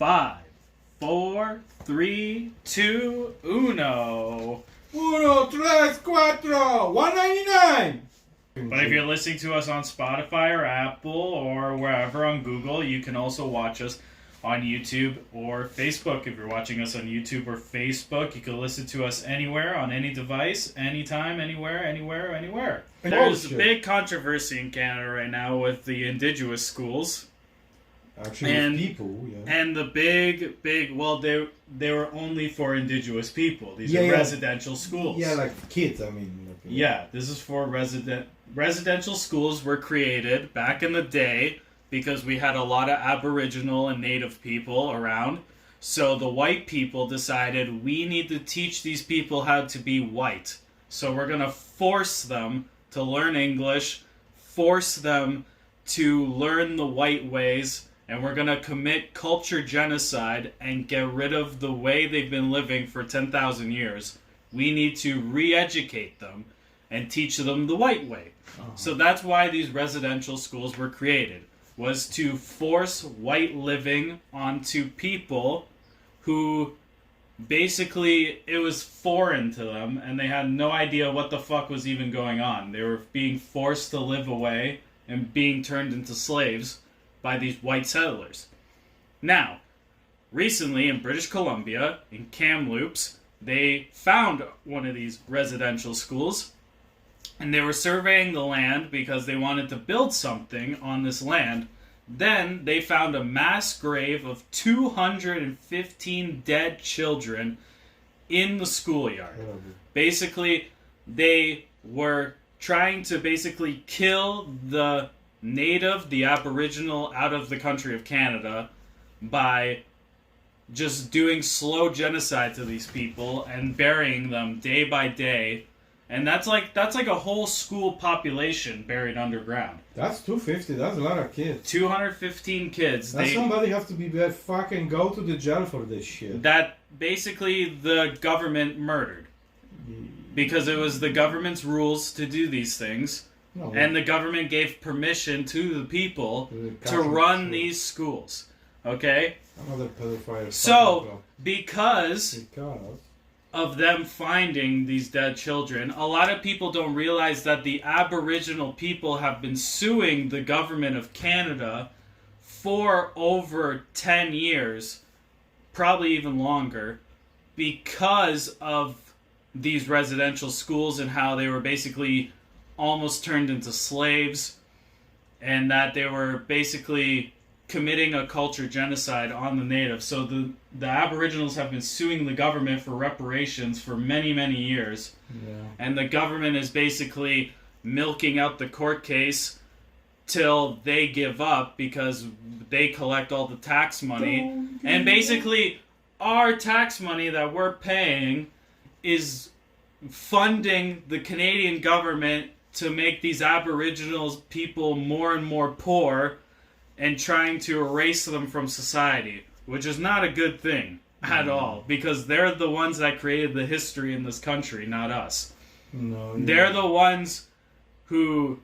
5, 4, 3, 2, 1. 1, 2, 4, 199. But if you're listening to us on Spotify or Apple or wherever on Google, you can also watch us on YouTube or Facebook. If you're watching us on YouTube or Facebook, you can listen to us anywhere, on any device, anytime, anywhere. There's a big controversy in Canada right now with the Indigenous schools. Actually, and people, yeah. And the big, well, they were only for Indigenous people. These are residential schools. Yeah, like kids, I mean. Like, yeah, this is for residential schools were created back in the day because we had a lot of Aboriginal and Native people around. So the white people decided we need to teach these people how to be white. So we're going to force them to learn English, force them to learn the white ways, and we're going to commit culture genocide and get rid of the way they've been living for 10,000 years. We need to re-educate them and teach them the white way. So that's why these residential schools were created, was to force white living onto people who basically it was foreign to them and they had no idea what the fuck was even going on. They were being forced to live away and being turned into slaves by these white settlers. Now, recently in British Columbia, in Tk'emlups, they found one of these residential schools and they were surveying the land because they wanted to build something on this land. Then they found a mass grave of 215 dead children in the schoolyard. Basically, they were trying to basically kill the native, the Aboriginal out of the country of Canada by just doing slow genocide to these people and burying them day by day. And that's like a whole school population buried underground. That's 250. That's a lot of kids. 215 kids. Somebody have to be bad fucking go to the jail for this shit. That basically the government murdered. Because it was the government's rules to do these things. No, and the government gave permission to the people to run these schools. Okay? Another pedophile. So, because of them finding these dead children, a lot of people don't realize that the Aboriginal people have been suing the government of Canada for over 10 years, probably even longer, because of these residential schools and how they were basically almost turned into slaves, and that they were basically committing a culture genocide on the natives. So the Aboriginals have been suing the government for reparations for many, many years. Yeah. And the government is basically milking out the court case till they give up because they collect all the tax money. And basically our tax money that we're paying is funding the Canadian government to make these Aboriginal people more and more poor and trying to erase them from society, which is not a good thing at all, because they're the ones that created the history in this country, not us. No, they're the ones who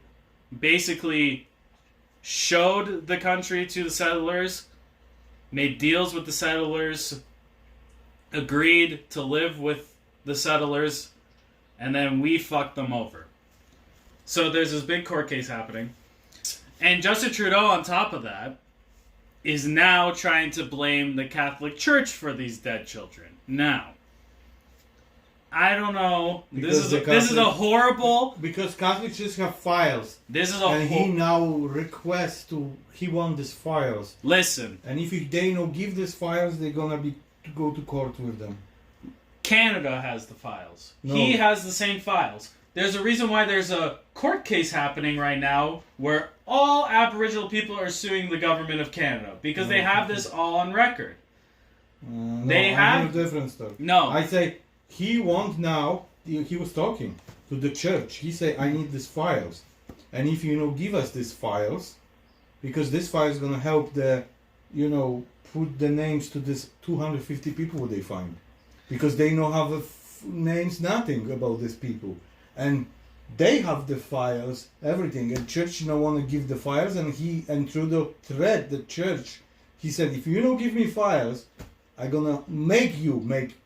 basically showed the country to the settlers, made deals with the settlers, agreed to live with the settlers, and then we fucked them over. So there's this big court case happening. And Justin Trudeau, on top of that, is now trying to blame the Catholic Church for these dead children. Now, I don't know. This is a horrible... Because Catholics just have files. This is he now requests he wants these files. Listen. And if they don't give these files, they're gonna go to court with them. Canada has the files. No. He has the same files. There's a reason why there's a court case happening right now where all Aboriginal people are suing the government of Canada because they have this all on record. No, they have a different stuff. No, I say he wants now. He was talking to the church. He say, "I need these files, and if you give us these files, because this file is gonna help put the names to this 250 people they find, because they don't have names, nothing about these people." And they have the files, everything, and church don't want to give the files, and Trudeau threat the church He said, if you don't give me files, I'm gonna make you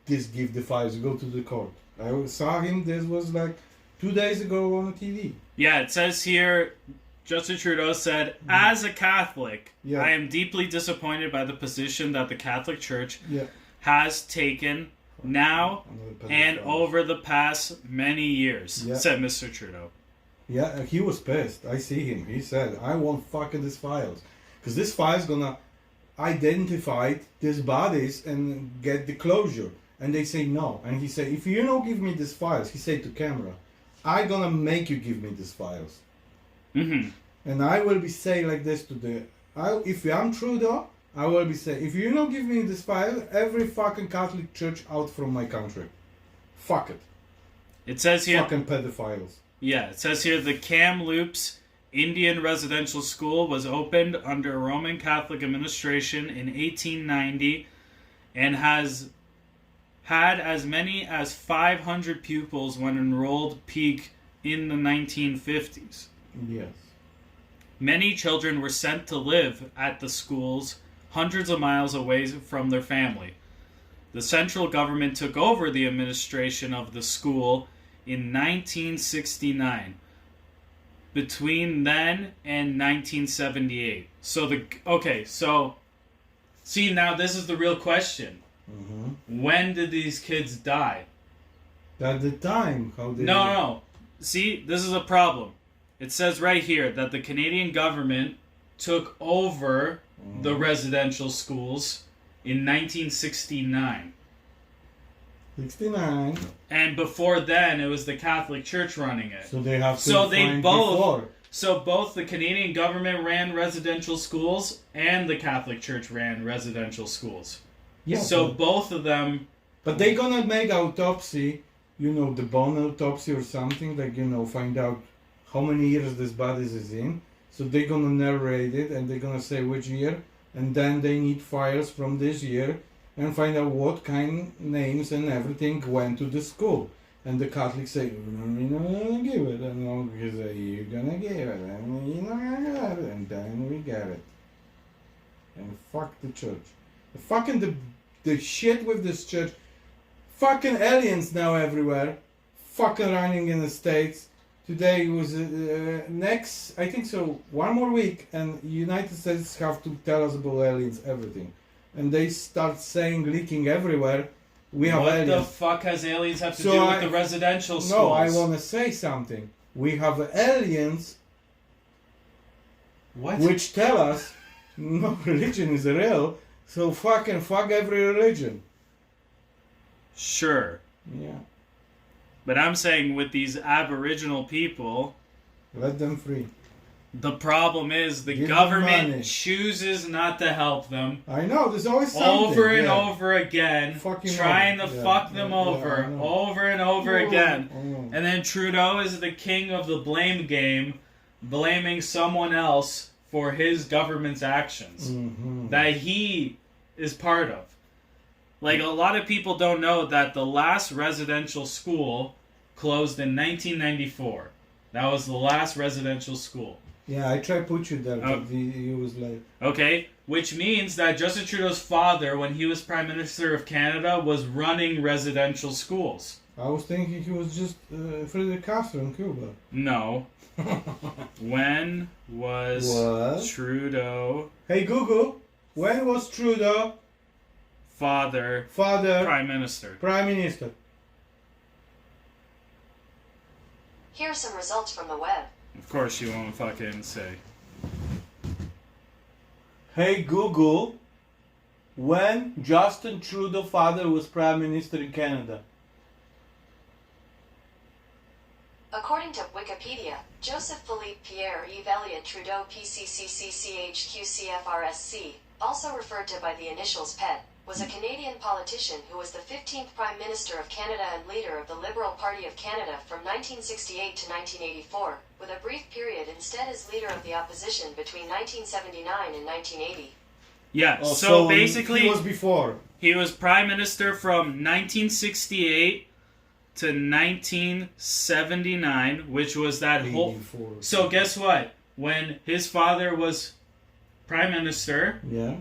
give the files. Go to the court. I saw him. This was like 2 days ago on the TV. Yeah, it says here, Justin Trudeau said, as a Catholic, I am deeply disappointed by the position that the Catholic Church has taken now and over the past many years, said Mr. Trudeau. Yeah, he was pissed. I see him. He said, I want fucking these files. Because this file's gonna identify these bodies and get the closure. And they say no. And he said, if you don't give me these files, he said to camera, I'm gonna make you give me these files. Mm-hmm. And I will be saying like this to if I'm Trudeau, I will be saying, if you don't give me this file, every fucking Catholic church out from my country. Fuck it. It says here... Fucking pedophiles. Yeah, it says here the Tk'emlups Indian Residential School was opened under Roman Catholic administration in 1890 and has had as many as 500 pupils when enrolled peak in the 1950s. Yes. Many children were sent to live at the schools hundreds of miles away from their family. The central government took over the administration of the school in 1969. Between then and 1978. See, now this is the real question. Mm-hmm. When did these kids die? At the time, how did No. See, this is a problem. It says right here that the Canadian government took over the residential schools in 1969. 69. And before then, it was the Catholic Church running it. So they have to before. So both the Canadian government ran residential schools and the Catholic Church ran residential schools. Yeah. So both of them... But they're gonna make autopsy, the bone autopsy or something, find out how many years this body is in. So they're gonna narrate it and they're gonna say which year. And then they need files from this year and find out what kind names and everything went to the school. And the Catholics say, we're not gonna give it. And he say, you're gonna give it. And you're not gonna get it. And then we get it. And fuck the church. Fucking the shit with this church. Fucking aliens now everywhere. Fucking running in the States. Today was next, I think so, 1 more week. And United States have to tell us about aliens, everything. And they start saying, leaking everywhere, we have aliens. What the fuck has aliens have to do with the residential schools? No, I want to say something. We have aliens which tell us no religion is real, so fuck every religion. Sure. Yeah. But I'm saying with these Aboriginal people... Let them free. The problem is the Give government chooses not to help them. I know, there's always something. Over and over again. Trying to fuck them over. Over and over again. And then Trudeau is the king of the blame game, blaming someone else for his government's actions. Mm-hmm. That he is part of. Like, a lot of people don't know that the last residential school closed in 1994. That was the last residential school. Yeah, I tried to put you there, but he was like... Okay, which means that Justin Trudeau's father, when he was Prime Minister of Canada, was running residential schools. I was thinking he was just Fidel Castro in Cuba. No. When was Trudeau... Hey Google, when was Trudeau... Father... Prime Minister. Prime Minister. Here are some results from the web. Of course you won't fucking say. Hey Google, when Justin Trudeau father was Prime Minister in Canada? According to Wikipedia, Joseph Philippe Pierre Yves Elliott Trudeau PCCCCHQCFRSC, also referred to by the initials PET, was a Canadian politician who was the 15th Prime Minister of Canada and leader of the Liberal Party of Canada from 1968 to 1984, with a brief period instead as leader of the opposition between 1979 and 1980. Yeah, so basically... He was before. He was Prime Minister from 1968 to 1979, which was that whole... So guess what? When his father was Prime Minister... Yeah.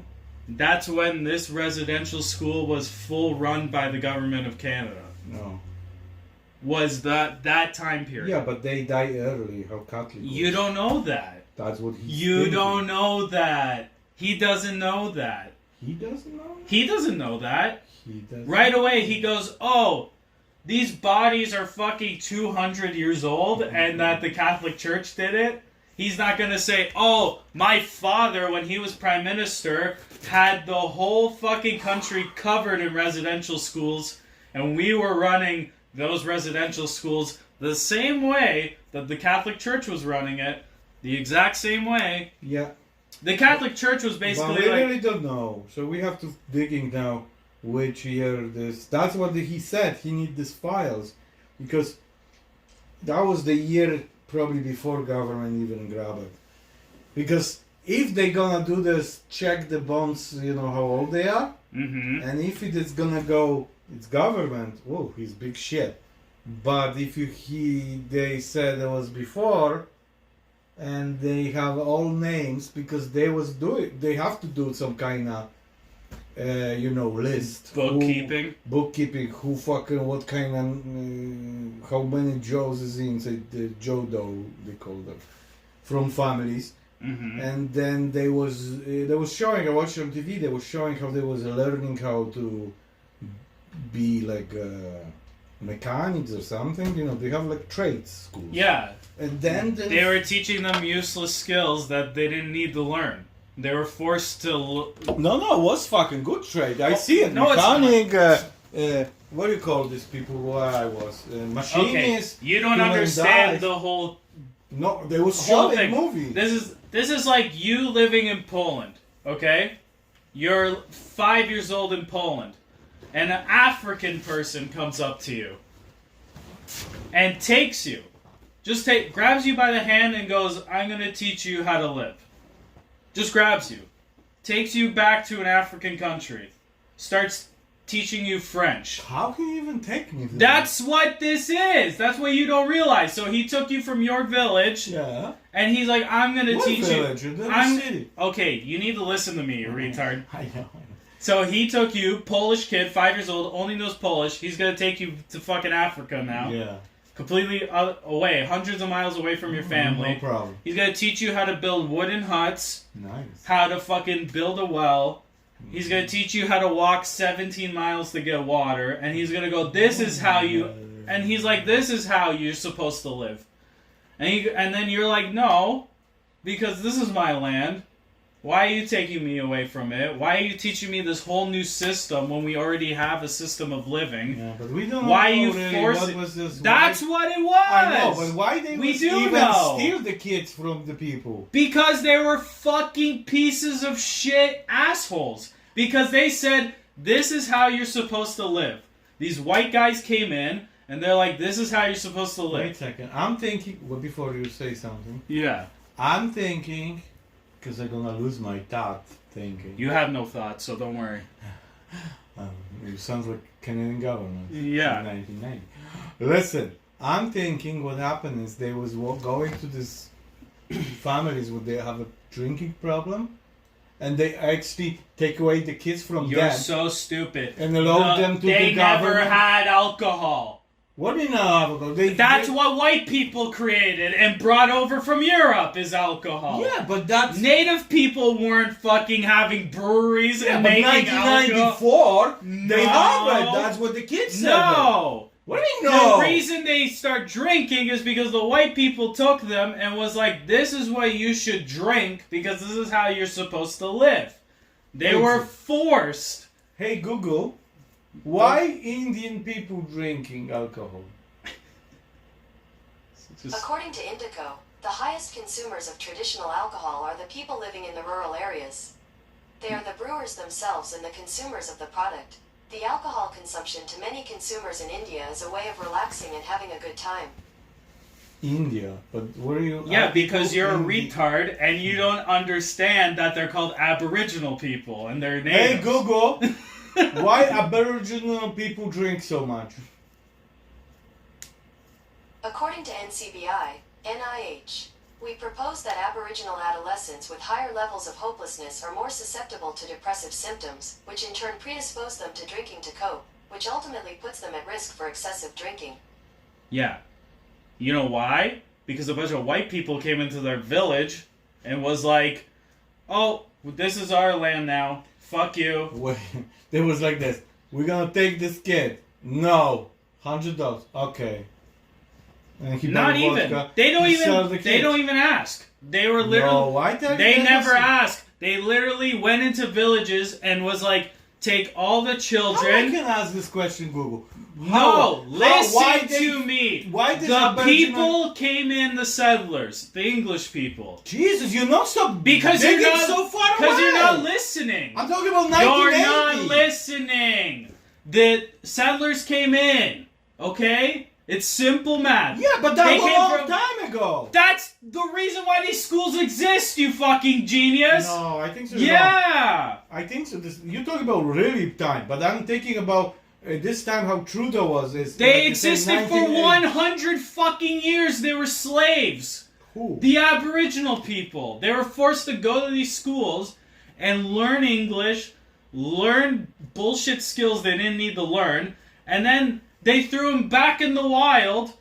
That's when this residential school was full run by the government of Canada. No. Was that time period? Yeah, but they die early. How Catholic? You don't know that. That's what he's You thinking. don't know that. He doesn't know that. He doesn't know. He doesn't know that. He doesn't. Right away, he goes, "Oh, these bodies are fucking 200 years old, and that the Catholic Church did it." He's not gonna say, "Oh, my father, when he was prime minister, had the whole fucking country covered in residential schools, and we were running those residential schools the same way that the Catholic Church was running it, the exact same way." Yeah. The Catholic Church was But basically we like, really don't know. So we have to digging now which year this. That's what he said. He need these files because that was the year probably before government even grab it. Because if they gonna do this, check the bonds, you know how old they are, and if it is gonna go, it's government. Whoa, he's big shit. But if they said it was before, and they have all names because they have to do some kind of list bookkeeping who fucking what kind of how many Joes is inside the Joe Doe they call them from families. And then they was showing, I watched on TV, they was showing how they was learning how to be like mechanics or something, they have like trades schools. yeah. And then They were teaching them useless skills that they didn't need to learn. They were forced to... No, it was fucking good trade. I see it. No, Mechanic, what do you call these people where I was? Machinists. Okay, you don't human understand dies. the whole... No, they was whole showing thing. movies. This is like you living in Poland, okay? You're 5 years old in Poland, and an African person comes up to you and takes you. Grabs you by the hand and goes, "I'm going to teach you how to live." Just grabs you. Takes you back to an African country. Starts teaching you French. How can you even take me? That's what this is. That's what you don't realize. So he took you from your village. Yeah. And he's like, "I'm going to What teach village? you." In the city. Okay, you need to listen to me, you retard. I know. So he took you, Polish kid, 5 years old, only knows Polish. He's going to take you to fucking Africa now. Yeah. Completely away, hundreds of miles away from your family. No problem. He's gonna teach you how to build wooden huts, Nice. how to fucking build a well. He's gonna teach you how to walk 17 miles to get water, and he's gonna go, "This is how you," and he's like, "This is how you're supposed to live." And then you're like, "No, because this is my land. Why are you taking me away from it? Why are you teaching me this whole new system when we already have a system of living?" Yeah, but we don't Why know you really forcing? what was this. That's what it was. I know, but why they We was do even know. steal the kids from the people? Because they were fucking pieces of shit assholes. Because they said, "This is how you're supposed to live." These white guys came in, and they're like, "This is how you're supposed to live." Wait a second. I'm thinking. Well, before you say something, Yeah. I'm thinking, because I'm gonna lose my thought thinking. You have no thoughts, so don't worry. It sounds like Canadian government. Yeah. In 1990. Listen, I'm thinking what happened is they was going to these families where they have a drinking problem, and they actually take away the kids from You're them so stupid. and allow them to They the never government. had alcohol. What do you know? That's what white people created and brought over from Europe is alcohol. Yeah, but that's Native people weren't fucking having breweries and but making alcohol. 1994 they have it. That's what the kids said. No. What do you know? The reason they start drinking is because the white people took them and was like, "This is what you should drink because this is how you're supposed to live." They were forced. Hey Google, why Indian people drinking alcohol? According to Indico, the highest consumers of traditional alcohol are the people living in the rural areas. They are the brewers themselves and the consumers of the product. The alcohol consumption to many consumers in India is a way of relaxing and having a good time. India, but what are you? Yeah, because you're a Indi- retard and you don't understand that they're called Aboriginal people and they're natives. Hey Google, why Aboriginal people drink so much? According to NCBI, NIH, We propose that Aboriginal adolescents with higher levels of hopelessness are more susceptible to depressive symptoms, which in turn predispose them to drinking to cope, which ultimately puts them at risk for excessive drinking. Yeah. You know why? Because a bunch of white people came into their village and was like, oh, this is our land now. Fuck you. Wait, it was like this. We're gonna take this kid. No. $100. Okay. And he Not bought even. vodka. They don't He even. sells the They kid. don't even ask. They were literally. No, I tell you They that never was- asked. They literally went into villages and was like, take all the How I children. can ask this question, Google? No, listen why to me. why did The Aboriginal- people came in, the settlers, the English people. Jesus, you're not so Because digging you're not so far away. Because you're not listening. I'm talking about You're 1980. not listening. The settlers came in. Okay? It's simple math. Yeah, but that They was a came long from- time ago. That's the reason why these schools exist, you fucking genius. No, I think so. Yeah. I think so. You're talking about really time, but I'm thinking about this time how Trudeau was. They existed for 100 fucking years. They were slaves. Who? The Aboriginal people. They were forced to go to these schools and learn English, learn bullshit skills they didn't need to learn, and then they threw them back in the wild.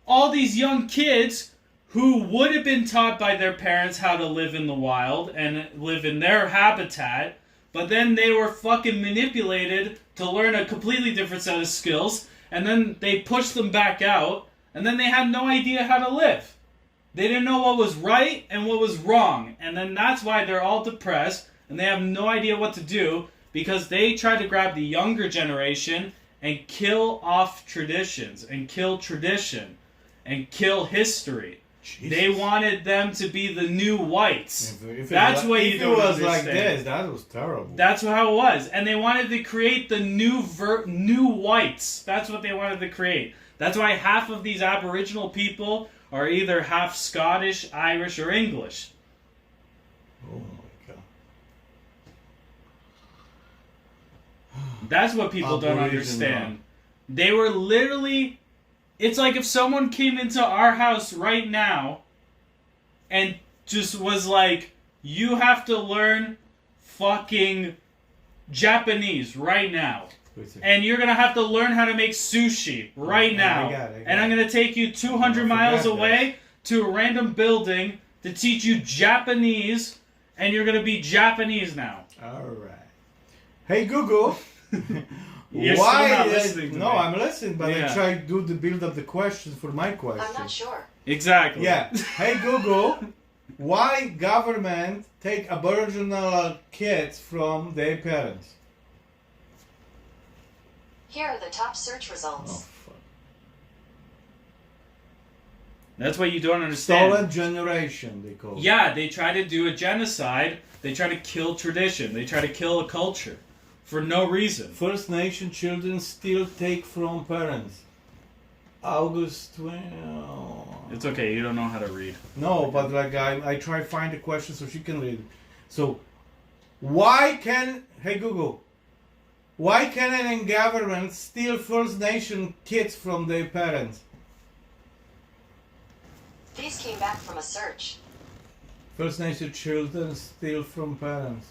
All these young kids who would have been taught by their parents how to live in the wild and live in their habitat, but then they were fucking manipulated to learn a completely different set of skills, and then they pushed them back out, and then they had no idea how to live. They didn't know what was right and what was wrong, and then that's why they're all depressed, and they have no idea what to do, because they tried to grab the younger generation and kill off traditions, and kill tradition, and kill history. Jesus. They wanted them to be the new whites. If That's what you if don't it was like understand. this, that was terrible. That's how it was. And they wanted to create the new whites. That's what they wanted to create. That's why half of these Aboriginal people are either half Scottish, Irish, or English. Oh my god. That's what people don't Aboriginal. understand. They were literally... It's like if someone came into our house right now and just was like, you have to learn fucking Japanese right now. And you're going to have to learn how to make sushi right now. I got it. And I'm going to take you 200 miles away to a random building to teach you Japanese, and you're going to be Japanese now. Alright. Hey Google. You're still not Why? listening to No, me. I'm listening, but Yeah. I try to do the build up the questions for my question. I'm not sure. Exactly. Yeah. Hey Google, why government take Aboriginal kids from their parents? Here are the top search Oh results. fuck. That's what you don't understand. Stolen generation, they call it. Yeah, they try to do a genocide. They try to kill tradition. They try to kill a culture for no reason. First Nation children still take from parents. August 20. It's okay. You don't know how to read. No, but like I try to find the question so she can read it. So, why can hey Google? Why Canadian government steal First Nation kids from their parents? These came back from a search. First Nation children steal from parents.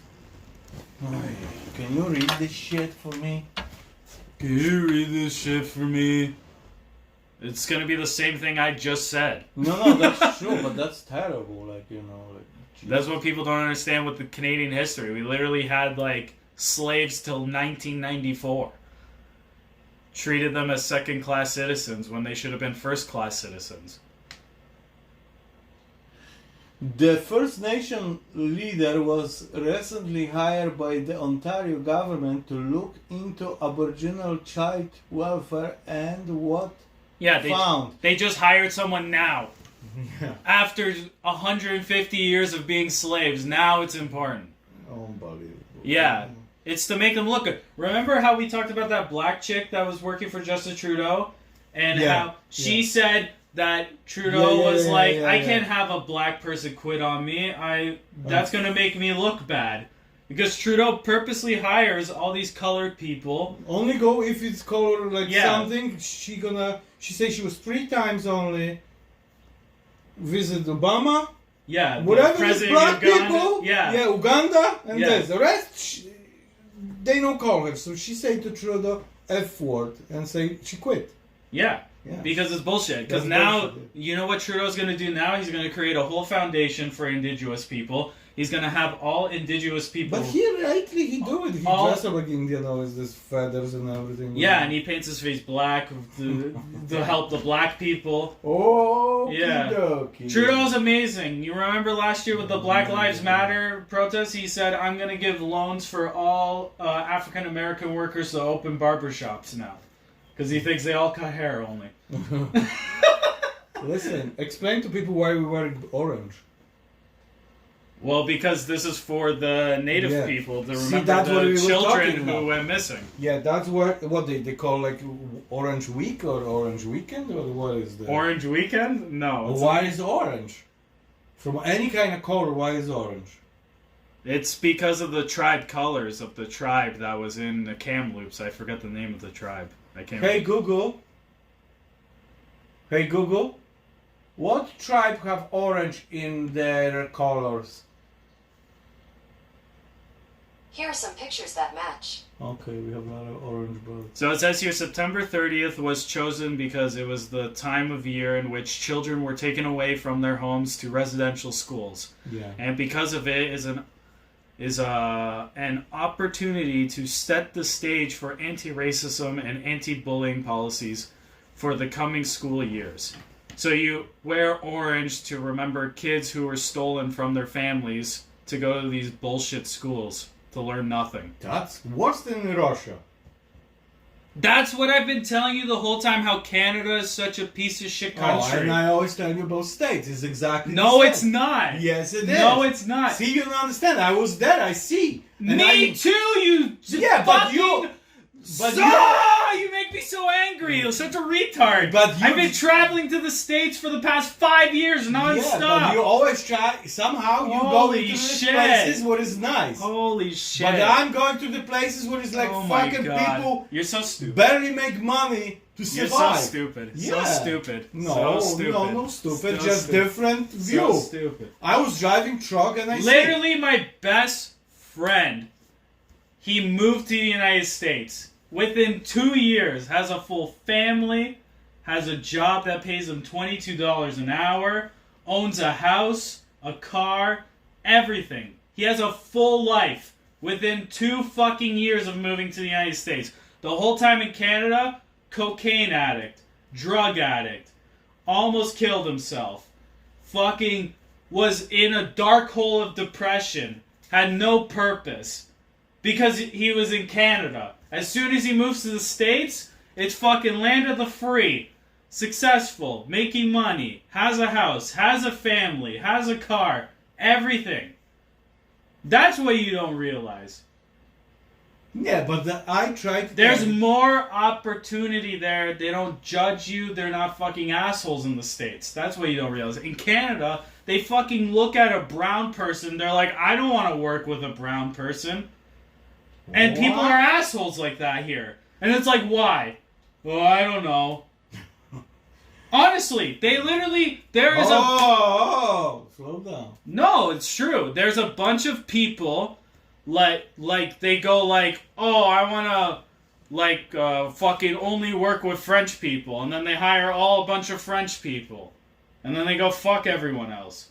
Ay, can you read this shit for me? Can you read this shit for me? It's gonna be the same thing I just said. No, that's true, but that's terrible. Like you know, like. That's what people don't understand with the Canadian history. We literally had like slaves till 1994. Treated them as second-class citizens when they should have been first-class citizens. The First Nation leader was recently hired by the Ontario government to look into Aboriginal child welfare and what Yeah, found. they just hired someone now. Yeah. After 150 years of being slaves, now it's important. Unbelievable. Yeah. It's to make them look good. Remember how we talked about that black chick that was working for Justin Trudeau? And Yeah, how she yeah. said that Trudeau was like, I yeah. can't have a black person quit on me. That's going to make me look bad. Because Trudeau purposely hires all these colored people. Only go if it's color like Yeah. something. She said she was 3 times only. visit Obama. Yeah, the Whatever is president black of Uganda. people, Yeah. Uganda, and Yeah. this. The rest, they don't call her. So she say to Trudeau, F word, and say she quit. Yeah. Yeah. Because it's bullshit. Because That's now, bullshit. you know what Trudeau's going to do now? He's going to create a whole foundation for Indigenous people. He's going to have all Indigenous people. But he rightly he do it. He All- dress up like Indian with this feathers and everything. Yeah, and he paints his face black to help the black people. Oh, Yeah. Trudeau's amazing. You remember last year with the Black Lives Matter protests? He said, I'm going to give loans for all African American workers to open barbershops now. Because he thinks they all cut hair only. Listen, explain to people why we wearing orange. Well, because this is for the native Yeah. people to See, remember that's what we the were children talking who about. went missing. Yeah, that's what they call like Orange Week or Orange Weekend or what is that? Orange Weekend? No. Why is orange? From any kind of color, why is orange? It's because of the tribe colors of the tribe that was in the Tk'emlups. I forget the name of the tribe. I can't Hey Google. Hey Google. What tribe have orange in their colors? Here are some pictures that match. Okay, we have a lot of orange birds. So it says here September 30th was chosen because it was the time of year in which children were taken away from their homes to residential schools. Yeah. And because of it is an opportunity to set the stage for anti-racism and anti-bullying policies for the coming school years. So you wear orange to remember kids who were stolen from their families to go to these bullshit schools to learn nothing. That's worse than Russia. That's what I've been telling you the whole time, how Canada is such a piece of shit Oh, country. and I always tell you about states. It's exactly No, the it's same. not. Yes, it is. No, it's not. See, you don't understand. I was there. I see. And Me too, you Yeah, but you- you make me so angry. You're such a retard. But you- I've been traveling to the States for the past 5 years non-stop. Yeah, but you always try. Somehow you go Holy into these shit. places where it's nice. Holy shit. But I'm going to the places where it's like Oh my fucking God. people You're so stupid. barely make money to You're survive. so stupid. Yeah. So stupid. No, so stupid. no, stupid. So Just stupid. different view. So stupid. I was driving truck and I Literally, my best friend, he moved to the United States. Within 2 years, has a full family, has a job that pays him $22 an hour, owns a house, a car, everything. He has a full life within 2 fucking years of moving to the United States. The whole time in Canada, cocaine addict, drug addict, almost killed himself, fucking was in a dark hole of depression, had no purpose, because he was in Canada. As soon as he moves to the States, it's fucking land of the free. Successful, making money, has a house, has a family, has a car, everything. That's what you don't realize. Yeah, but I tried. There's more opportunity there. They don't judge you. They're not fucking assholes in the States. That's what you don't realize. In Canada, they fucking look at a brown person. They're like, I don't want to work with a brown person. And What? people are assholes like that here. And it's like, why? Well, I don't know. Honestly, they literally, there is slow down. No, it's true. There's a bunch of people, like they go like, oh, I want to, fucking only work with French people. And then they hire a bunch of French people. And then they go fuck everyone else.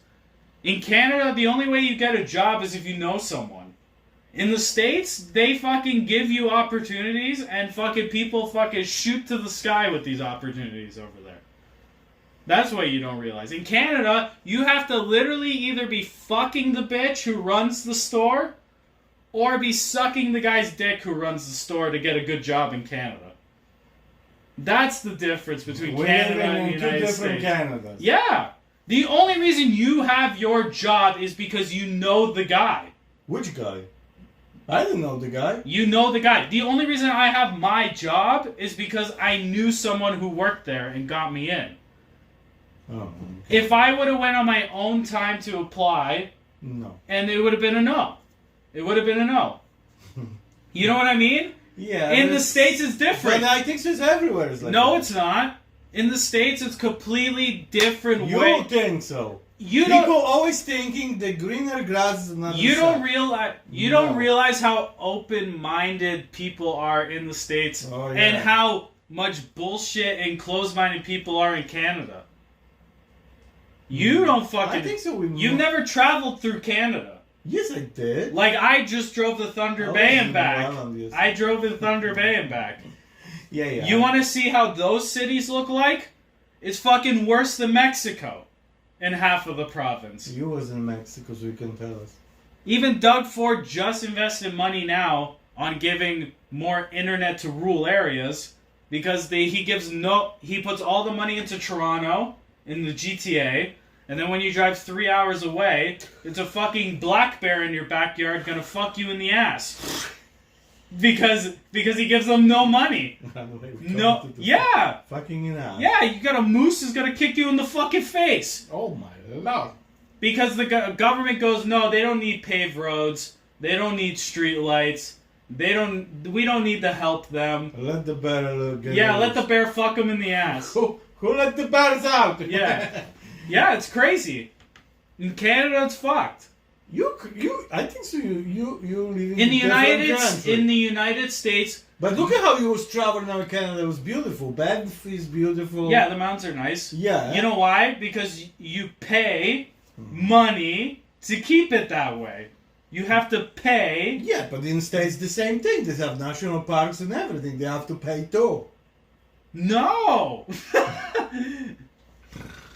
In Canada, the only way you get a job is if you know someone. In the States, they fucking give you opportunities and fucking people fucking shoot to the sky with these opportunities over there. That's what you don't realize. In Canada, you have to literally either be fucking the bitch who runs the store or be sucking the guy's dick who runs the store to get a good job in Canada. That's the difference between Canada and the United States. Two different Canadas. Yeah. The only reason you have your job is because you know the guy. Which guy? I didn't know the guy. You know the guy. The only reason I have my job is because I knew someone who worked there and got me in. Oh. Okay. If I would have went on my own time to apply, No. and it would have been a no. It would have been a no. You know what I mean? Yeah. In the States, it's different. But I think it's everywhere. It's like No, that. it's not. In the States, it's completely different You way. think so? You People don't. always thinking the greener grass is another You don't side. realize. You No. don't realize how open-minded people are in the States, Oh, yeah. and how much bullshit and closed-minded people are in Canada. You don't fucking. I think so. You've never traveled through Canada. Yes, I did. Like, I just drove to Thunder I Bay was and in back. Ireland, yes. I drove to Thunder Bay and back. Yeah. You want to see how those cities look like? It's fucking worse than Mexico in half of the province. You was in Mexico, so you can tell us. Even Doug Ford just invested money now on giving more internet to rural areas because he puts all the money into Toronto in the GTA, and then when you drive 3 hours away, it's a fucking black bear in your backyard gonna fuck you in the ass. Because he gives them no money. No, yeah, Fucking in ass. yeah. You got a moose who's gonna kick you in the fucking face. Oh my lord. Because the government goes, no, they don't need paved roads. They don't need street lights. We don't need to help them. Let the bear get Yeah, loose. let the bear fuck him in the ass. Who let the bears out? Yeah. Yeah, it's crazy. In Canada, it's fucked. I think so. You live In the different United States, But look at how you was traveling now in Canada. It was beautiful. Banff is beautiful. yeah, the mountains are nice. Yeah. You know why? Because you pay money to keep it that way. You have to pay. Yeah, but in the States the same thing. They have national parks and everything. They have to pay too. No!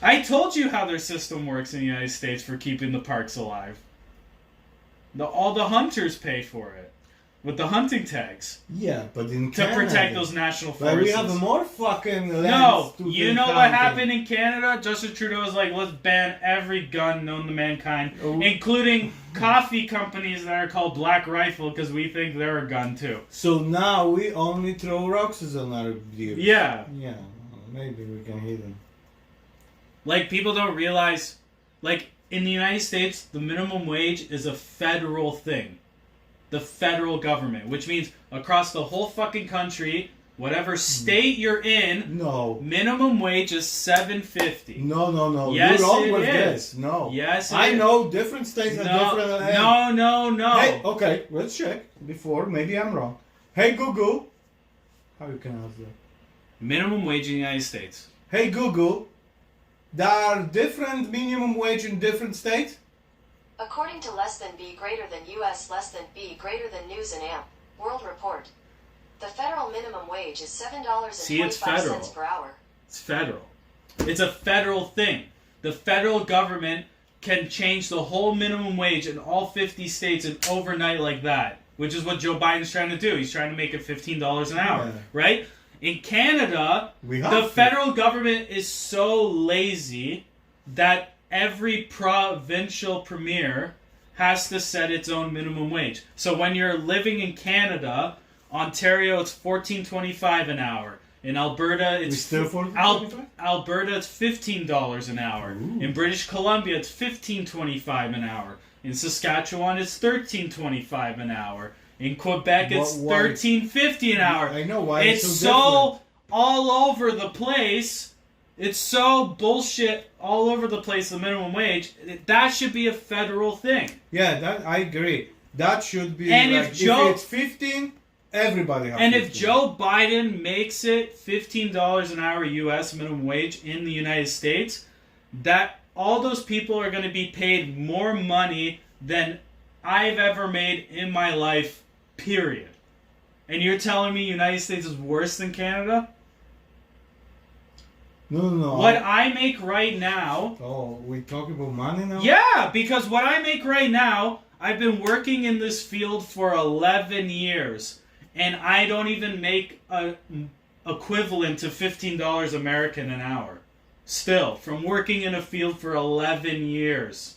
I told you how their system works in the United States for keeping the parks alive. All the hunters pay for it. With the hunting tags. Yeah, but in To Canada, protect those national but forests. we have more fucking lands. No! to You be know what hunting. happened in Canada? Justin Trudeau was like, let's ban every gun known to mankind. Oh. Including coffee companies that are called Black Rifle because we think they're a gun too. So now we only throw rocks on our deer. Yeah. Yeah, maybe we can hit them. Like, people don't realize, like, in the United States, the minimum wage is a federal thing. The federal government, which means across the whole fucking country, whatever state you're in, No. minimum wage is $7.50. No. Yes, You're wrong it with is. this. No. Yes, it I is. know different states have different. No. Hey, okay, let's check before. Maybe I'm wrong. Hey, Google. How you pronounce that? Minimum wage in the United States. Hey, Google. There are different minimum wage in different states? According to less than B greater than US less than B greater than News and Amp, World Report, the federal minimum wage is $7.25 See, it's federal. per hour. It's federal. It's a federal thing. The federal government can change the whole minimum wage in all 50 states in overnight like that, which is what Joe Biden's trying to do. He's trying to make it $15 an hour, Yeah. right? In Canada, We have the to. federal government is so lazy that every provincial premier has to set its own minimum wage. So when you're living in Canada, Ontario it's $14.25 an hour. In Alberta it's still $14.25? Alberta it's $15 an hour. Ooh. In British Columbia it's $15.25 an hour. In Saskatchewan it's $13.25 an hour. In Quebec it's Why? $13.50 an hour. I know why It's it's so all over the place. It's so bullshit all over the place, the minimum wage. That should be a federal thing. Yeah, that I agree. That should be. And like, if Joe- it's 15, everybody has. And 15. if Joe Biden makes it $15 an hour U.S. minimum wage in the United States, that all those people are going to be paid more money than I've ever made in my life, period. And you're telling me United States is worse than Canada? No. What I make right now... Oh, we talking about money now? Yeah, because what I make right now, I've been working in this field for 11 years, and I don't even make a equivalent to $15 American an hour. Still, from working in a field for 11 years.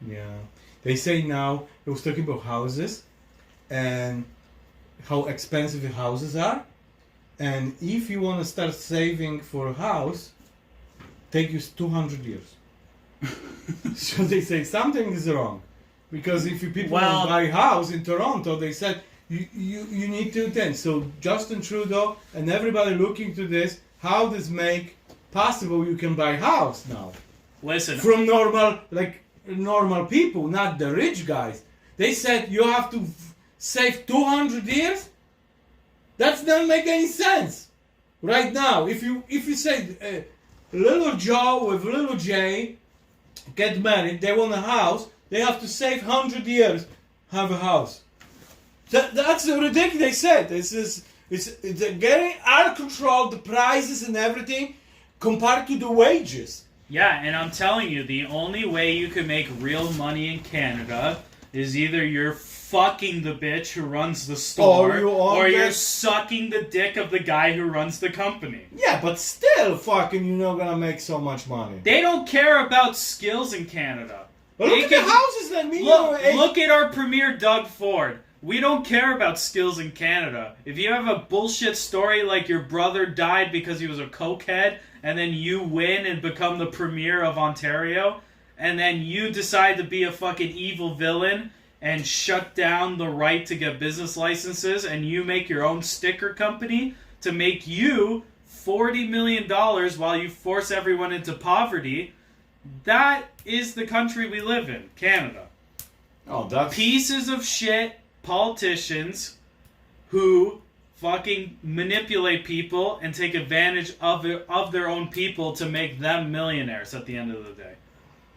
Yeah. They say now, I was talking about houses, and how expensive the houses are. And if you want to start saving for a house, take you 200 years. So they say something is wrong. Because if you people want to buy a house in Toronto, they said you need 210. So Justin Trudeau and everybody looking to this how this make possible you can buy house now Listen, from normal people, not the rich guys. They said you have to save 200 years. That doesn't make any sense. Right now, if you say little Joe with little J get married, they want a house, they have to save 100 years, have a house. That's ridiculous. They said it's getting out of control, the prices and everything compared to the wages. yeah, and I'm telling you, the only way you can make real money in Canada is either you're fucking the bitch who runs the store, or you're sucking the dick of the guy who runs the company. Yeah, but still, fucking, you're not gonna make so much money. They don't care about skills in Canada. But look at the houses that Look at our premier Doug Ford. We don't care about skills in Canada. If you have a bullshit story like your brother died because he was a cokehead, and then you win and become the premier of Ontario, and then you decide to be a fucking evil villain and shut down the right to get business licenses, and you make your own sticker company to make you $40 million while you force everyone into poverty, that is the country we live in, Canada. Oh, that's... Pieces of shit politicians who fucking manipulate people and take advantage of their own people to make them millionaires at the end of the day.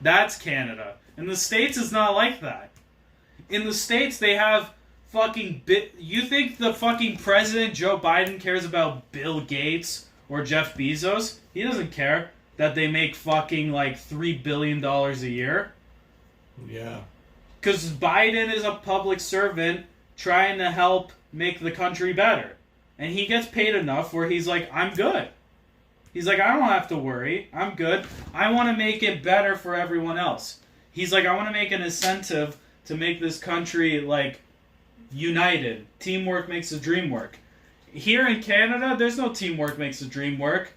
That's Canada. In the States, it's not like that. In the States, they have fucking... You think the fucking president, Joe Biden, cares about Bill Gates or Jeff Bezos? He doesn't care that they make fucking like $3 billion a year. Yeah. Because Biden is a public servant trying to help make the country better. And he gets paid enough where he's like, I'm good. He's like, I don't have to worry. I'm good. I want to make it better for everyone else. He's like, I want to make an incentive to make this country, like, united. Teamwork makes the dream work. Here in Canada, there's no teamwork makes the dream work.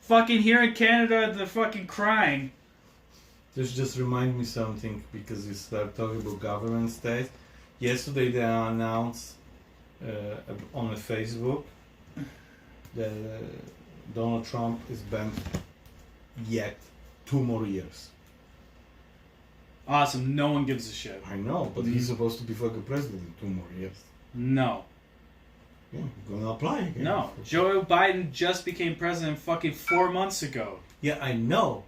Fucking here in Canada, they're fucking crying. This just remind me something, because you start talking about government state. Yesterday they announced on the Facebook that Donald Trump is banned yet 2 more years. Awesome. No one gives a shit. I know, but he's supposed to be fucking president in 2 more years. No. Yeah, gonna apply again. No. Joe Biden just became president fucking 4 months ago. Yeah, I know.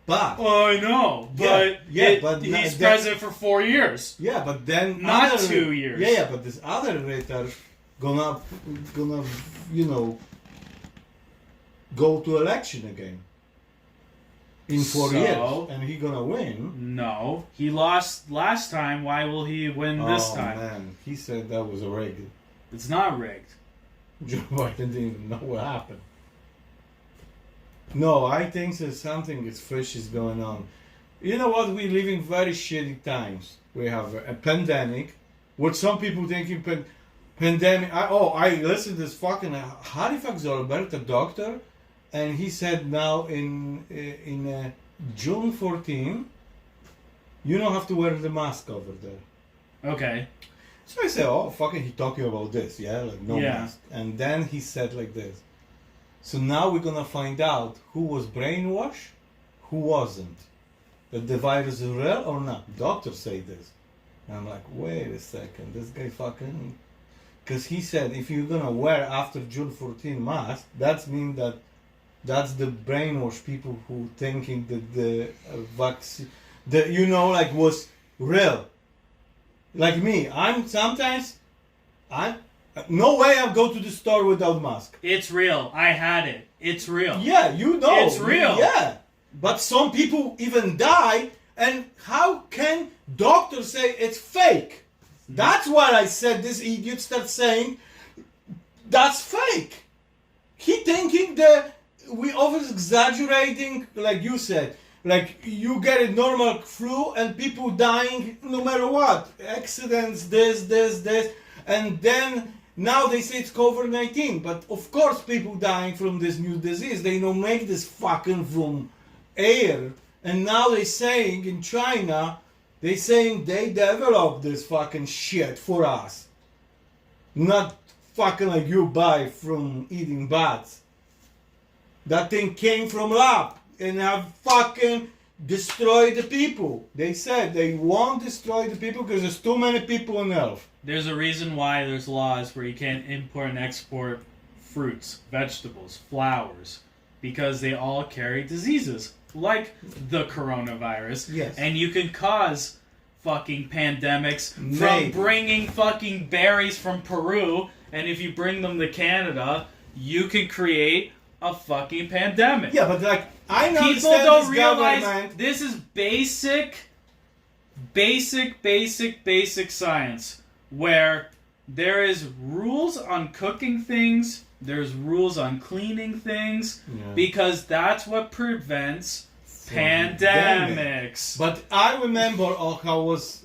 But I know, but he's president for 4 years. Yeah, but then not 2 years. Yeah, but this other retard gonna go to election again in 4 years, and he gonna win. No, he lost last time. Why will he win this time? Oh man, he said that was rigged. It's not rigged. Joe Biden didn't even know what happened. No, I think that something is fish is going on. You know what? We're living very shitty times. We have a pandemic. What some people thinking pandemic. I listened to this fucking Halifax Alberta doctor, and he said now in June 14, you don't have to wear the mask over there. Okay. So I said, oh fucking, he talking about this, yeah, like no mask. And then he said like this. So now we're gonna find out who was brainwashed, who wasn't. That the virus is real or not. Doctors say this. And I'm like, wait a second, this guy fucking... Because he said if you're gonna wear after June 14 mask, that means that that's the brainwashed people who thinking that the vaccine, was real. Like me, no way I'll go to the store without mask. It's real. I had it. It's real. Yeah, you know. It's real. Yeah. But some people even die, and how can doctors say it's fake? That's why I said this idiot starts saying that's fake. He thinking that we over exaggerating, like you said. Like you get a normal flu and people dying no matter what. Accidents, this. And then now they say it's COVID-19. But of course people dying from this new disease. They don't make this fucking from air. And now they saying in China, they saying they developed this fucking shit for us. Not fucking like you buy from eating bats. That thing came from lab and have fucking destroyed the people. They said they won't destroy the people because there's too many people on Earth. There's a reason why there's laws where you can't import and export fruits, vegetables, flowers, because they all carry diseases like the coronavirus. Yes. And you can cause fucking pandemics from Maybe. bringing fucking berries from Peru, and if you bring them to Canada, you can create a fucking pandemic. Yeah, but like, I know People understand don't this realize government. this is basic science, where there is rules on cooking things, there's rules on cleaning things, because that's what prevents pandemics. But I remember how was,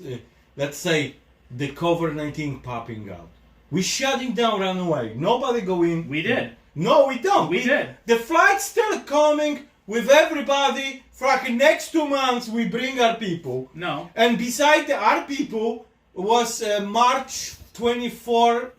let's say, the COVID-19 popping out. We shutting down, run away. Nobody go in. We did. No, we don't. We did. The flight's still coming with everybody. Fucking next 2 months we bring our people. No. And beside our people was March 24.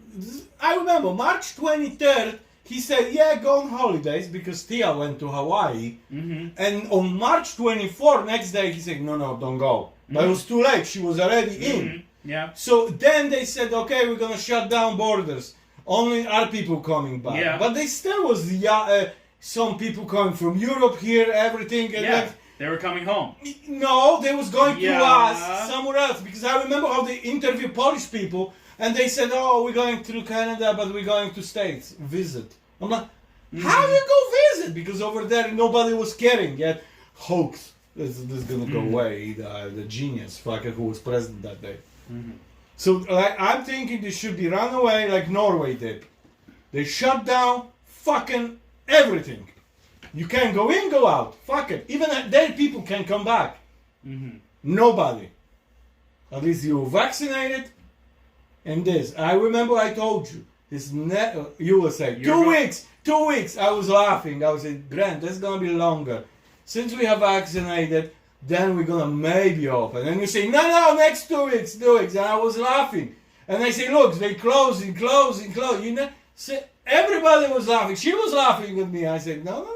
I remember March 23rd. He said, yeah, go on holidays because Tia went to Hawaii. Mm-hmm. And on March 24, next day, he said, no, don't go. But it was too late. She was already in. Yeah. So then they said, okay, we're going to shut down borders. Only our people coming back. Yeah. But they still was some people coming from Europe here, everything. And Yeah. They were coming home. no, they was going to Yeah. us somewhere else. Because I remember how they interview Polish people. And they said, oh, we're going through Canada, but we're going to States, visit. I'm like, how do you go visit? Because over there nobody was caring yet. Hoax. This is gonna go away. The genius fucker who was president that day. So like I'm thinking they should be run away like Norway did. They shut down fucking everything. You can't go in, go out. Fuck it. Even their people can come back. Nobody. At least you were vaccinated. And this. I remember I told you. This you will say 2 weeks. 2 weeks. I was laughing. I was saying, Grant, that's gonna be longer. Since we have vaccinated, then we're gonna maybe open. And you say, no, next 2 weeks, 2 weeks. And I was laughing. And I say, look, they closing. You know, so everybody was laughing. She was laughing with me. I said, no.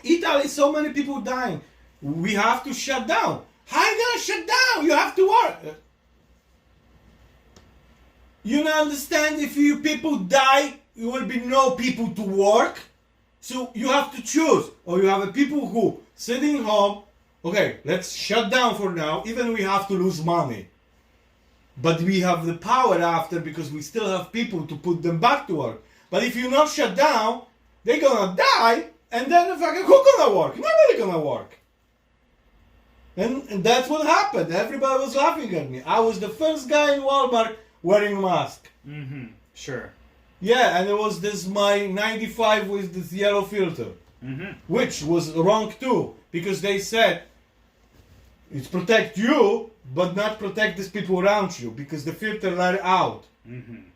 Italy, so many people dying. We have to shut down. How are you gonna shut down? You have to work. You don't understand, if you people die, there will be no people to work. So you have to choose. Or you have a people who sitting home, okay, let's shut down for now, even we have to lose money. But we have the power after because we still have people to put them back to work. But if you not shut down, they're gonna die, and then who gonna work? Nobody gonna work. And that's what happened. Everybody was laughing at me. I was the first guy in Walmart wearing mask. Sure. Yeah, and it was this my 95 with this yellow filter, which was wrong too, because they said it's protect you, but not protect these people around you, because the filter let it out.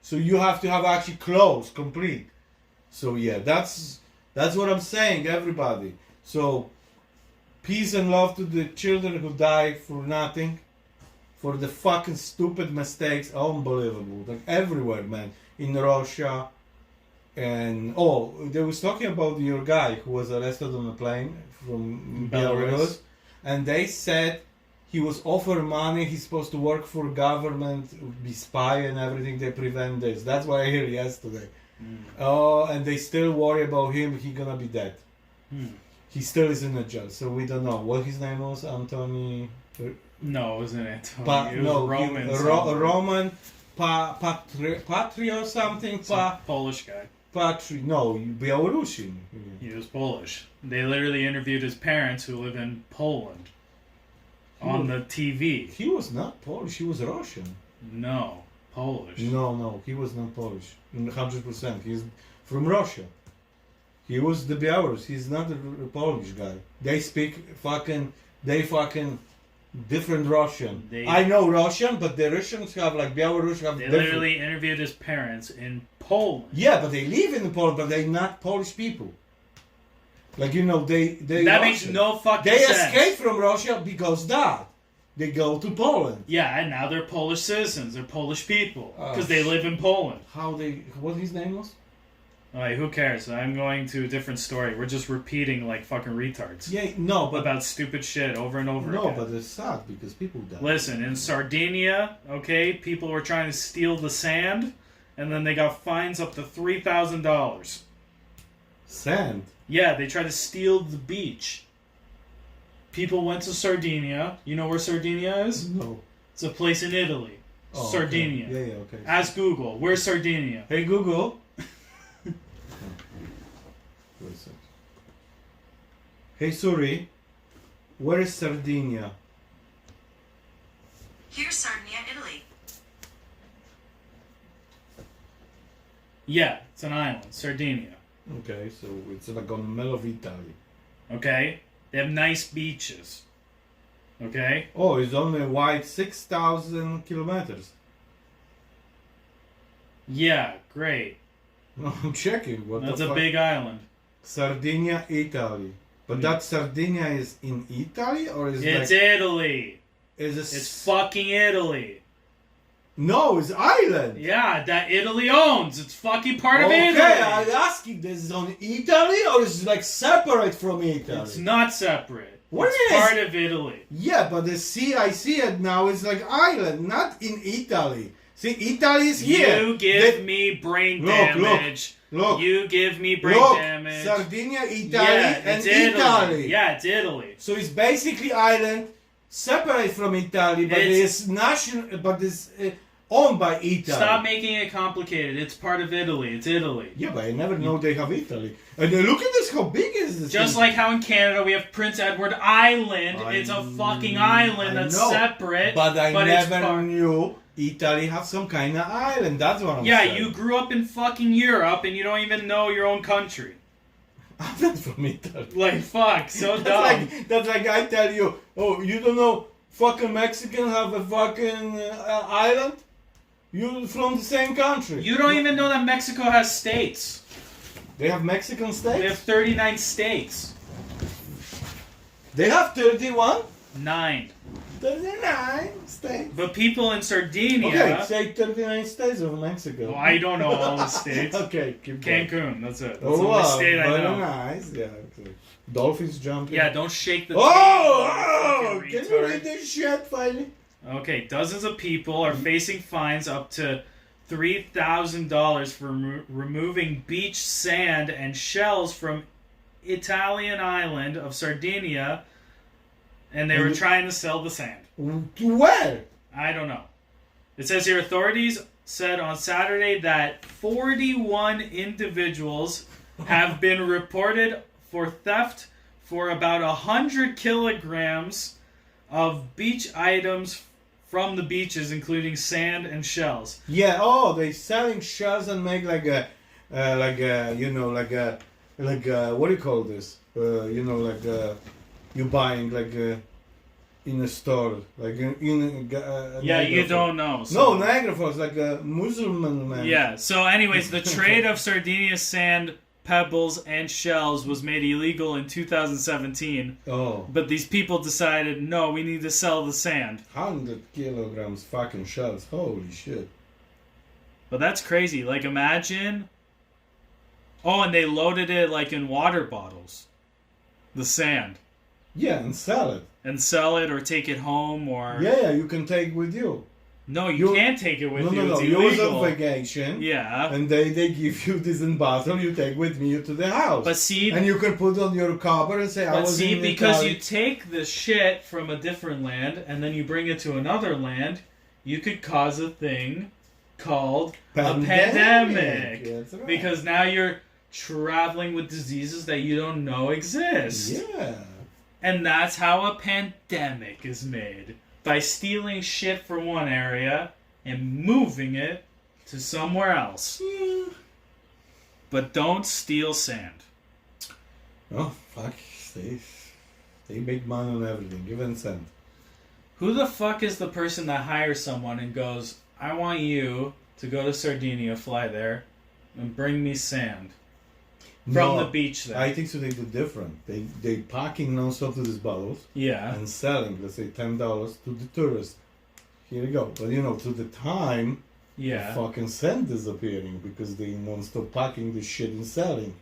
So you have to have actually clothes complete. So yeah, that's what I'm saying, everybody. So peace and love to the children who died for nothing. For the fucking stupid mistakes, unbelievable. Like everywhere, man. In Russia. And, they was talking about your guy who was arrested on a plane from Belarus. And they said he was offered money, he's supposed to work for government, be spy and everything, they prevent this. That's what I heard yesterday. And they still worry about him, he gonna be dead. He still is in a jail, so we don't know. What his name was? Anthony... No, it wasn't Antonio. It was Roman. Roman Patri or something. Polish guy. No, Belarusian. He was Polish. They literally interviewed his parents who live in Poland on the TV. He was not Polish, he was Russian. No, Polish. No, he was not Polish. 100%. He's from Russia. He was the Belarus. He's not a Polish guy. They speak fucking different Russian. I know Russian, but the Russians have like Belarus have. They literally interviewed his parents in Poland. Yeah, but they live in Poland, but they're not Polish people. Like they. That Russian. makes no fucking sense. They sense. escaped from Russia because that. They go to Poland. Yeah, and now they're Polish citizens. They're Polish people because they live in Poland. What his name was? Alright, who cares? I'm going to a different story. We're just repeating like fucking retards. Yeah, no, but About stupid shit over and over again. no, but it's sad because people die. Listen, in Sardinia, okay, people were trying to steal the sand, and then they got fines up to $3,000. Sand. Yeah, they tried to steal the beach. People went to Sardinia. You know where Sardinia is? No. It's a place in Italy. Oh, Sardinia. Okay. Yeah, okay. Ask Google, where's Sardinia? Hey Google. Wait a sec. Hey Siri, where is Sardinia? Here's Sardinia, Italy. Yeah, it's an island, Sardinia. Okay, so it's like on the middle of Italy. Okay? They have nice beaches. Okay? Oh, it's only wide 6,000 kilometers. Yeah, great. No, I'm checking. What That's the a fuck? big island. Sardinia, Italy. But that Sardinia is in Italy or is It's like Italy. is It's fucking Italy. No, it's island. Yeah, that Italy owns. It's fucking part of Okay, Italy. I ask you, this is on Italy or is it like separate from Italy? It's not separate. What it's is- part of Italy. Yeah, but the sea, I see it now, it's like island, not in Italy. See, Italy is here. You give They- me brain Look, damage. look. You give me brain Look, damage. Sardinia, Italy, yeah, and it's Italy. Italy. Yeah, it's Italy. So it's basically island, separate from Italy, but it's national, but it's owned by Italy. Stop making it complicated. It's part of Italy. It's Italy. Yeah, but I never know they have Italy. And look at this, how big is this? Just thing? like how in Canada we have Prince Edward Island. It's a fucking island I that's know, separate. But I it's never part- knew Italy has some kind of island. That's what I'm Yeah, saying. you grew up in fucking Europe and you don't even know your own country. I'm not from Italy. Like, fuck, so dumb. That's like I tell you, oh, you don't know fucking Mexican have a fucking island? You from the same country. You don't even know that Mexico has states. They have Mexican states? They have 39 states. They have 31? 9. 39 states. But people in Sardinia... Okay, say 39 states of Mexico. Oh, I don't know all the states. Okay, keep going. Cancun, that's it. That's Oh, the only wow, state I very know. nice. Yeah, okay. Dolphins jumping. Yeah, don't shake the Oh! table, you Can fucking you retard. read this shit, finally? Okay, dozens of people are facing fines up to $3,000 for removing beach sand and shells from Italian island of Sardinia, and they were trying to sell the sand. To where? I don't know. It says here authorities said on Saturday that 41 individuals have been reported for theft for about 100 kilograms of beach items from the beaches, including sand and shells. Yeah, oh, they selling shells and make like a, what do you call this? You buying like in a store, like in Yeah, you Niagara don't know. Falls. So. No, Niagara Falls, like a Muslim man. Yeah, so anyways, the trade of Sardinia sand, pebbles, and shells was made illegal in 2017. Oh, But these people decided, no, we need to sell the sand. 100 kilograms fucking shells. Holy shit. But that's crazy. Like, imagine... Oh, and they loaded it, like, in water bottles. The sand. Yeah, and sell it. And sell it or take it home or... Yeah, you can take with you. No, you can't take it with you. It's You was illegal. on vacation. Yeah. And they give you this in bottle, you take with you to the house. But see... And you can put on your cover and say, I But was see, in because Italy. you take the shit from a different land and then you bring it to another land, you could cause a thing called a pandemic. That's right. Because now you're traveling with diseases that you don't know exist. Yeah. And that's how a pandemic is made. By stealing shit from one area and moving it to somewhere else. Yeah. But don't steal sand. Oh, fuck. They make money on everything. Give them cent. Who the fuck is the person that hires someone and goes, I want you to go to Sardinia, fly there, and bring me sand from the beach there? I think so. They do different. They packing non-stop to these bottles Yeah. and selling, let's say $10 to the tourist. Here you go. But to the time Yeah. fucking sand disappearing because they won't stop packing this shit and selling.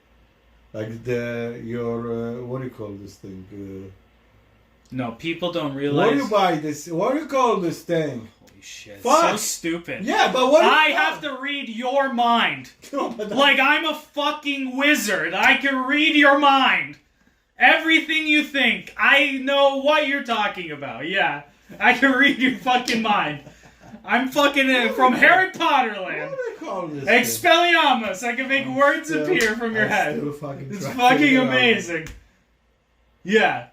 Like what do you call this thing? No, people don't What realize. do you buy this? What do you call this thing? Holy shit. Fuck. So stupid. Yeah, but what? I have to read your mind. No, but Like I'm a fucking wizard. I can read your mind. Everything you think. I know what you're talking about. Yeah. I can read your fucking mind. I'm fucking from Harry Potter What land. do they call this? Expelliarmus! I can make words appear from your head. It's fucking amazing. Yeah.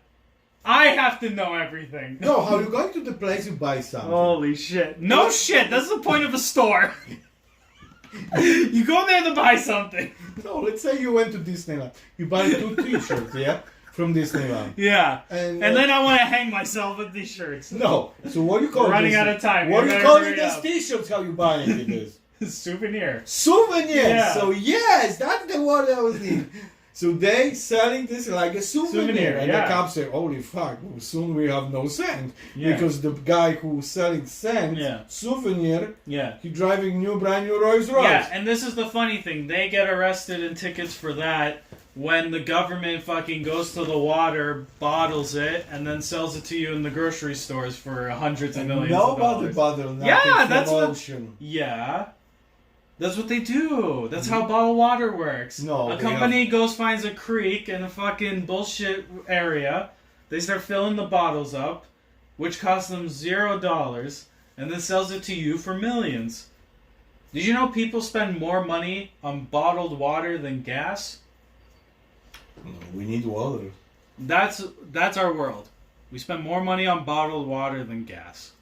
I have to know everything. No, how you going to the place you buy something? Holy shit. No shit, that's the point of a store. You go there to buy something. No, let's say you went to Disneyland. You buy 2 t-shirts, yeah? From Disneyland. Yeah. And then I want to hang myself with these shirts. No. So what do you call We're running this? out of time. What You do you better call hurry it? These up. t-shirts, how you buying it is? Souvenir. Souvenirs. Yeah. So yes, that's the word I was needing. So they selling this like a souvenir, and yeah. the cops say, "Holy fuck! Soon we have no sand Yeah. because the guy who's selling sand Yeah. souvenir, Yeah. he driving brand new Rolls Royce." Yeah, and this is the funny thing. They get arrested and tickets for that when the government fucking goes to the water, bottles it, and then sells it to you in the grocery stores for hundreds of millions of Nobody dollars. bother. Yeah, that's what- ocean. Yeah. That's what they do. That's how bottled water works. No, a they company finds a creek in a fucking bullshit area. They start filling the bottles up, which costs them $0, and then sells it to you for millions. Did you know people spend more money on bottled water than gas? We need water. That's our world. We spend more money on bottled water than gas.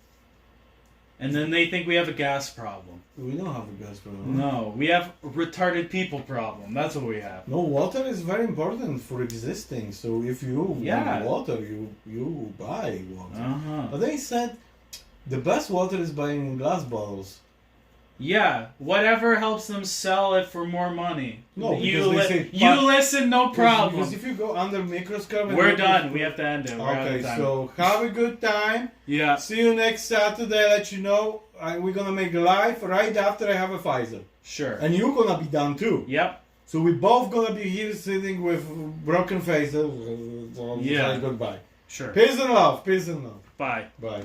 And then they think we have a gas problem. We don't have a gas problem. No, we have a retarded people problem. That's what we have. No, water is very important for existing. So if you want water, you buy water. Uh-huh. But they said the best water is buying in glass bottles. Yeah, whatever helps them sell it for more money. No, you because they say, you listen, no problem. Because if you go under microscope, and We're look done. at- We have to end it. We're out Okay, of time. so have a good time. Yeah, See you next Saturday. Let you know we're gonna make live right after I have a Pfizer, sure. and you're gonna be done too. Yep. So we both gonna be here sitting with broken faces. Yeah. Goodbye. Sure. Peace and love. Peace and love. Bye. Bye.